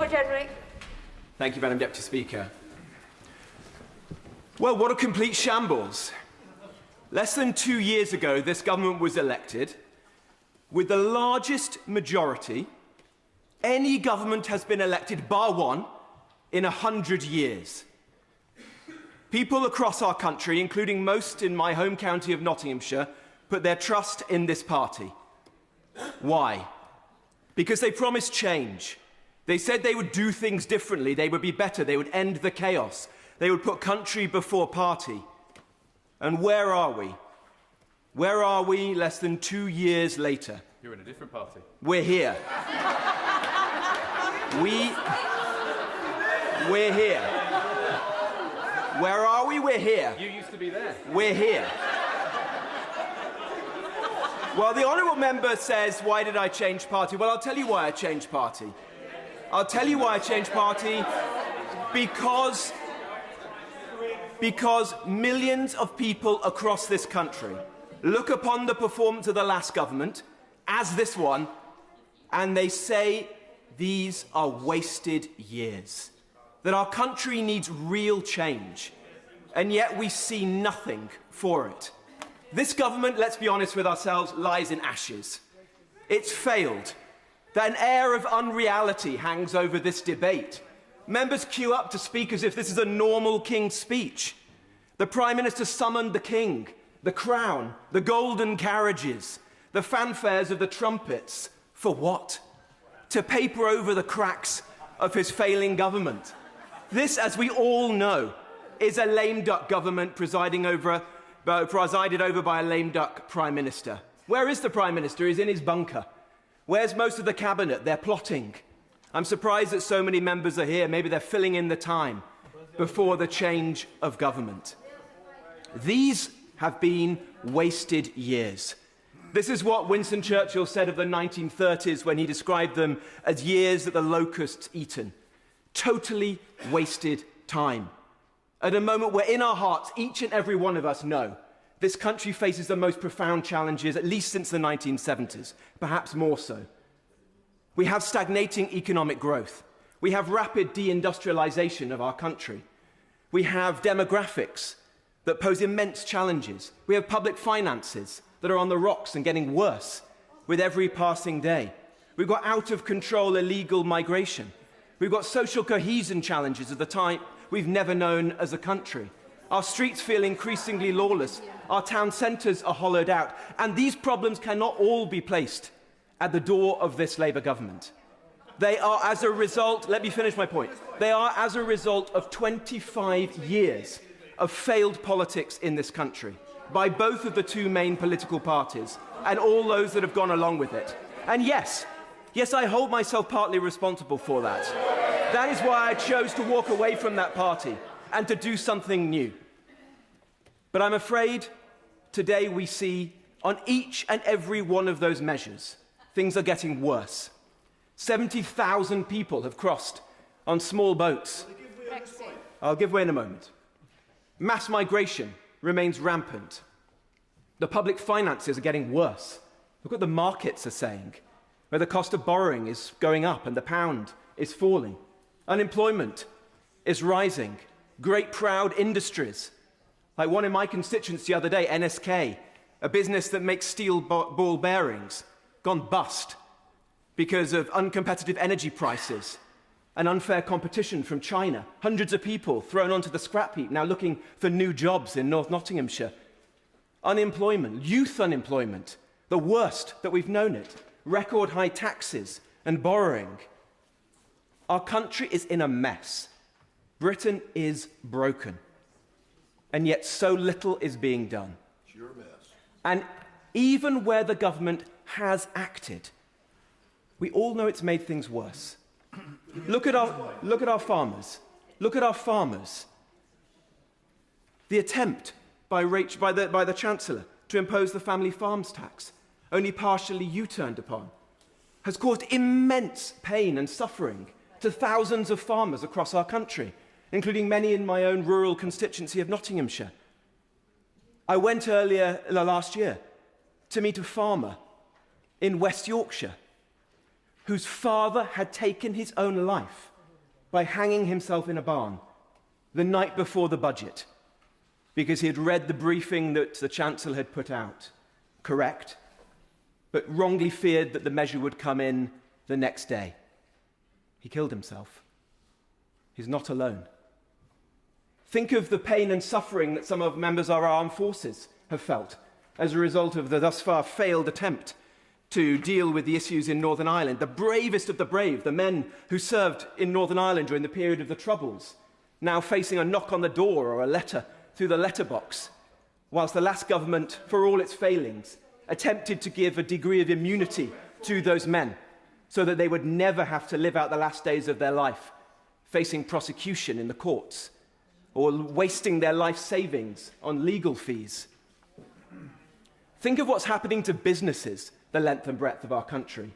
over, Jenrick. Thank you, Madam Deputy Speaker. Well, what a complete shambles. Less than 2 years ago, this government was elected with the largest majority any government has been elected, bar one, in 100 years. People across our country, including most in my home county of Nottinghamshire, put their trust in this party. Why? Because they promised change. They said they would do things differently, they would be better, they would end the chaos, they would put country before party. And where are we? Where are we less than 2 years later? You're in a different party. We're here. We're here. Where are we? We're here. You used to be there. We're here. Well, the honourable member says, why did I change party? Well, I'll tell you why I changed party. I'll tell you why I changed party. Because millions of people across this country look upon the performance of the last government as this one, and they say these are wasted years, that our country needs real change, and yet we see nothing for it. This government, let's be honest with ourselves, lies in ashes. It's failed. An air of unreality hangs over this debate. Members queue up to speak as if this is a normal King's speech. The Prime Minister summoned the King, the crown, the golden carriages, the fanfares of the trumpets. For what? To paper over the cracks of his failing government. This, as we all know, is a lame duck government presided over by a lame duck Prime Minister. Where is the Prime Minister? He's in his bunker. Where's most of the cabinet? They're plotting. I'm surprised that so many members are here. Maybe they're filling in the time before the change of government. These have been wasted years. This is what Winston Churchill said of the 1930s when he described them as years that the locusts eaten. Totally wasted time. At a moment where in our hearts, each and every one of us know this country faces the most profound challenges, at least since the 1970s, perhaps more so. We have stagnating economic growth. We have rapid deindustrialization of our country. We have demographics that pose immense challenges. We have public finances that are on the rocks and getting worse with every passing day. We've got out-of-control illegal migration. We've got social cohesion challenges of the type we've never known as a country. Our streets feel increasingly lawless. Our town centres are hollowed out. And these problems cannot all be placed at the door of this Labour government. They are as a result, let me finish my point, they are as a result of 25 years of failed politics in this country by both of the two main political parties and all those that have gone along with it. And yes, I hold myself partly responsible for that. That is why I chose to walk away from that party and to do something new. But I'm afraid today we see on each and every one of those measures, things are getting worse. 70,000 people have crossed on small boats. I'll give way in a moment. Mass migration remains rampant. The public finances are getting worse. Look what the markets are saying, where the cost of borrowing is going up and the pound is falling. Unemployment is rising. Great proud industries, like one in my constituency the other day, NSK, a business that makes steel ball bearings, gone bust because of uncompetitive energy prices and unfair competition from China. Hundreds of people thrown onto the scrap heap now looking for new jobs in North Nottinghamshire. Unemployment, youth unemployment, the worst that we've known it. Record high taxes and borrowing. Our country is in a mess. Britain is broken. And yet so little is being done. It's your mess. And even where the government has acted, we all know it's made things worse. Look at our farmers. Look at our farmers. The attempt by the Chancellor to impose the family farms tax, only partially U-turned upon, has caused immense pain and suffering to thousands of farmers across our country, including many in my own rural constituency of Nottinghamshire. I went earlier last year to meet a farmer in West Yorkshire whose father had taken his own life by hanging himself in a barn the night before the budget because he had read the briefing that the Chancellor had put out, correct, but wrongly feared that the measure would come in the next day. He killed himself. He's not alone. Think of the pain and suffering that some of members of our armed forces have felt as a result of the thus far failed attempt to deal with the issues in Northern Ireland. The bravest of the brave, the men who served in Northern Ireland during the period of the Troubles, now facing a knock on the door or a letter through the letterbox, whilst the last government, for all its failings, attempted to give a degree of immunity to those men so that they would never have to live out the last days of their life facing prosecution in the courts or wasting their life savings on legal fees. Think of what's happening to businesses the length and breadth of our country.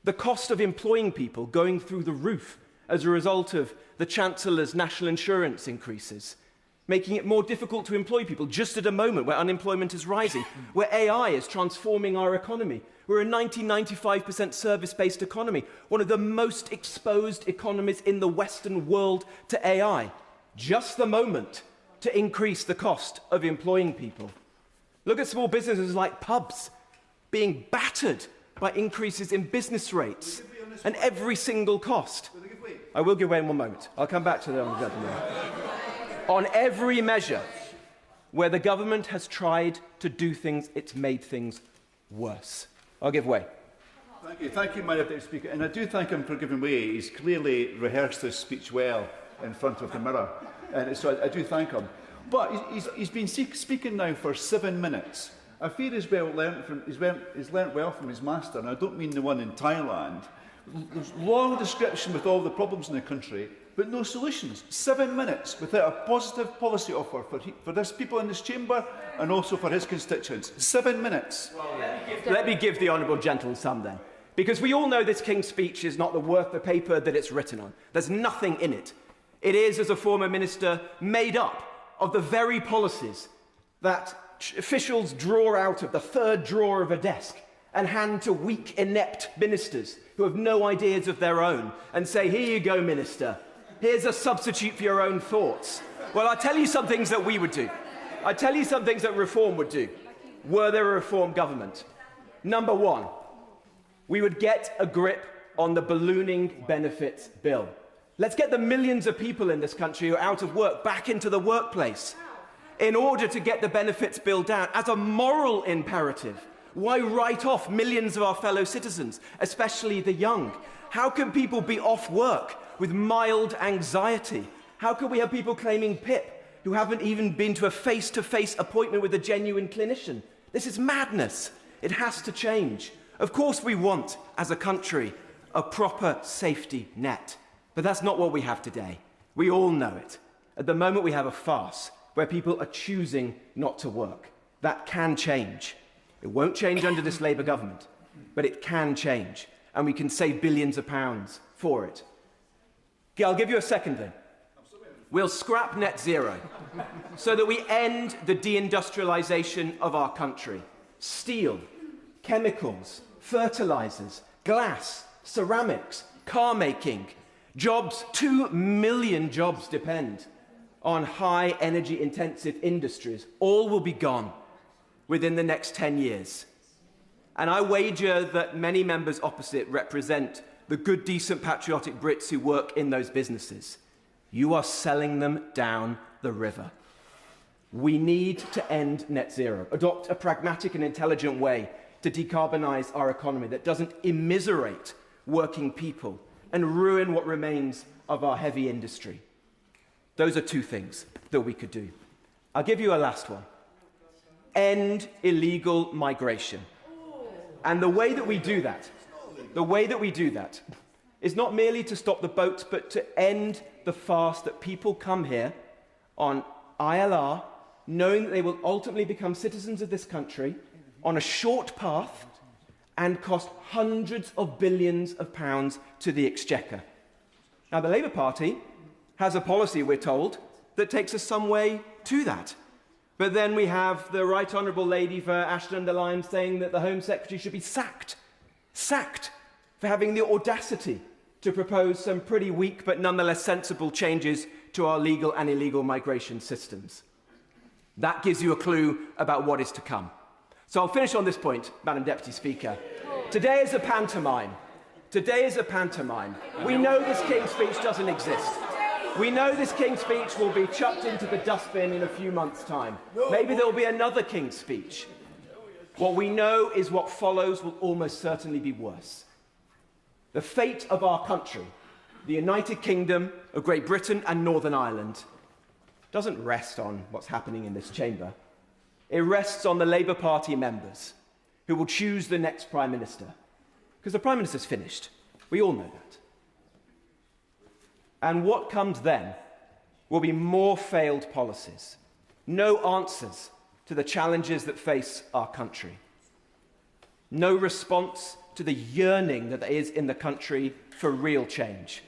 The cost of employing people going through the roof as a result of the Chancellor's national insurance increases, making it more difficult to employ people just at a moment where unemployment is rising, where AI is transforming our economy. We're a 95% service-based economy, one of the most exposed economies in the Western world to AI. Just the moment to increase the cost of employing people. Look at small businesses like pubs being battered by increases in business rates and every single cost. I will give way in one moment. I'll come back to that, gentlemen. On every measure where the government has tried to do things, it's made things worse. I'll give way. Thank you, my Deputy Speaker. And I do thank him for giving way. He's clearly rehearsed his speech well in front of the mirror. And so I do thank him. But he's been speaking now for 7 minutes. I fear he's learnt well from his master, and I don't mean the one in Thailand. There's long description with all the problems in the country, but no solutions. 7 minutes without a positive policy offer for this people in this chamber and also for his constituents. 7 minutes. Well, let me give the honourable gentleman some then. Because we all know this King's speech is not worth the paper that it's written on. There's nothing in it. It is, as a former minister, made up of the very policies that officials draw out of the third drawer of a desk and hand to weak, inept ministers who have no ideas of their own and say, here you go, minister. Here's a substitute for your own thoughts. Well, I'll tell you some things that we would do. I'll tell you some things that Reform would do, were there a Reform government. Number one, we would get a grip on the ballooning benefits bill. Let's get the millions of people in this country who are out of work back into the workplace. In order to get the benefits bill down as a moral imperative, why write off millions of our fellow citizens, especially the young? How can people be off work with mild anxiety? How can we have people claiming PIP who haven't even been to a face-to-face appointment with a genuine clinician? This is madness. It has to change. Of course we want, as a country, a proper safety net. But that's not what we have today. We all know it. At the moment we have a farce where people are choosing not to work. That can change. It won't change under this Labour government, but it can change, and we can save billions of pounds for it. I'll give you a second thing. We'll scrap net zero so that we end the deindustrialisation of our country. Steel, chemicals, fertilisers, glass, ceramics, car making, jobs, 2 million jobs depend on high energy intensive industries. All will be gone within the next 10 years. And I wager that many members opposite represent the good, decent, patriotic Brits who work in those businesses. You are selling them down the river. We need to end net zero, adopt a pragmatic and intelligent way to decarbonise our economy that doesn't immiserate working people and ruin what remains of our heavy industry. Those are 2 things that we could do. I'll give you a last one. End illegal migration. And the way that we do that is not merely to stop the boats, but to end the farce that people come here on ILR, knowing that they will ultimately become citizens of this country on a short path and cost hundreds of billions of pounds to the Exchequer. Now, the Labour Party has a policy, we're told, that takes us some way to that. But then we have the Right Honourable Lady for Ashton-under-Lyne saying that the Home Secretary should be sacked for having the audacity to propose some pretty weak but nonetheless sensible changes to our legal and illegal migration systems. That gives you a clue about what is to come. So I'll finish on this point, Madam Deputy Speaker. Today is a pantomime. Today is a pantomime. We know this King's Speech doesn't exist. We know this King's Speech will be chucked into the dustbin in a few months' time. Maybe there will be another King's Speech. What we know is what follows will almost certainly be worse. The fate of our country, the United Kingdom of Great Britain and Northern Ireland, doesn't rest on what's happening in this chamber. It rests on the Labour Party members who will choose the next Prime Minister. Because the Prime Minister's finished. We all know that. And what comes then will be more failed policies, no answers to the challenges that face our country, no response to the yearning that there is in the country for real change.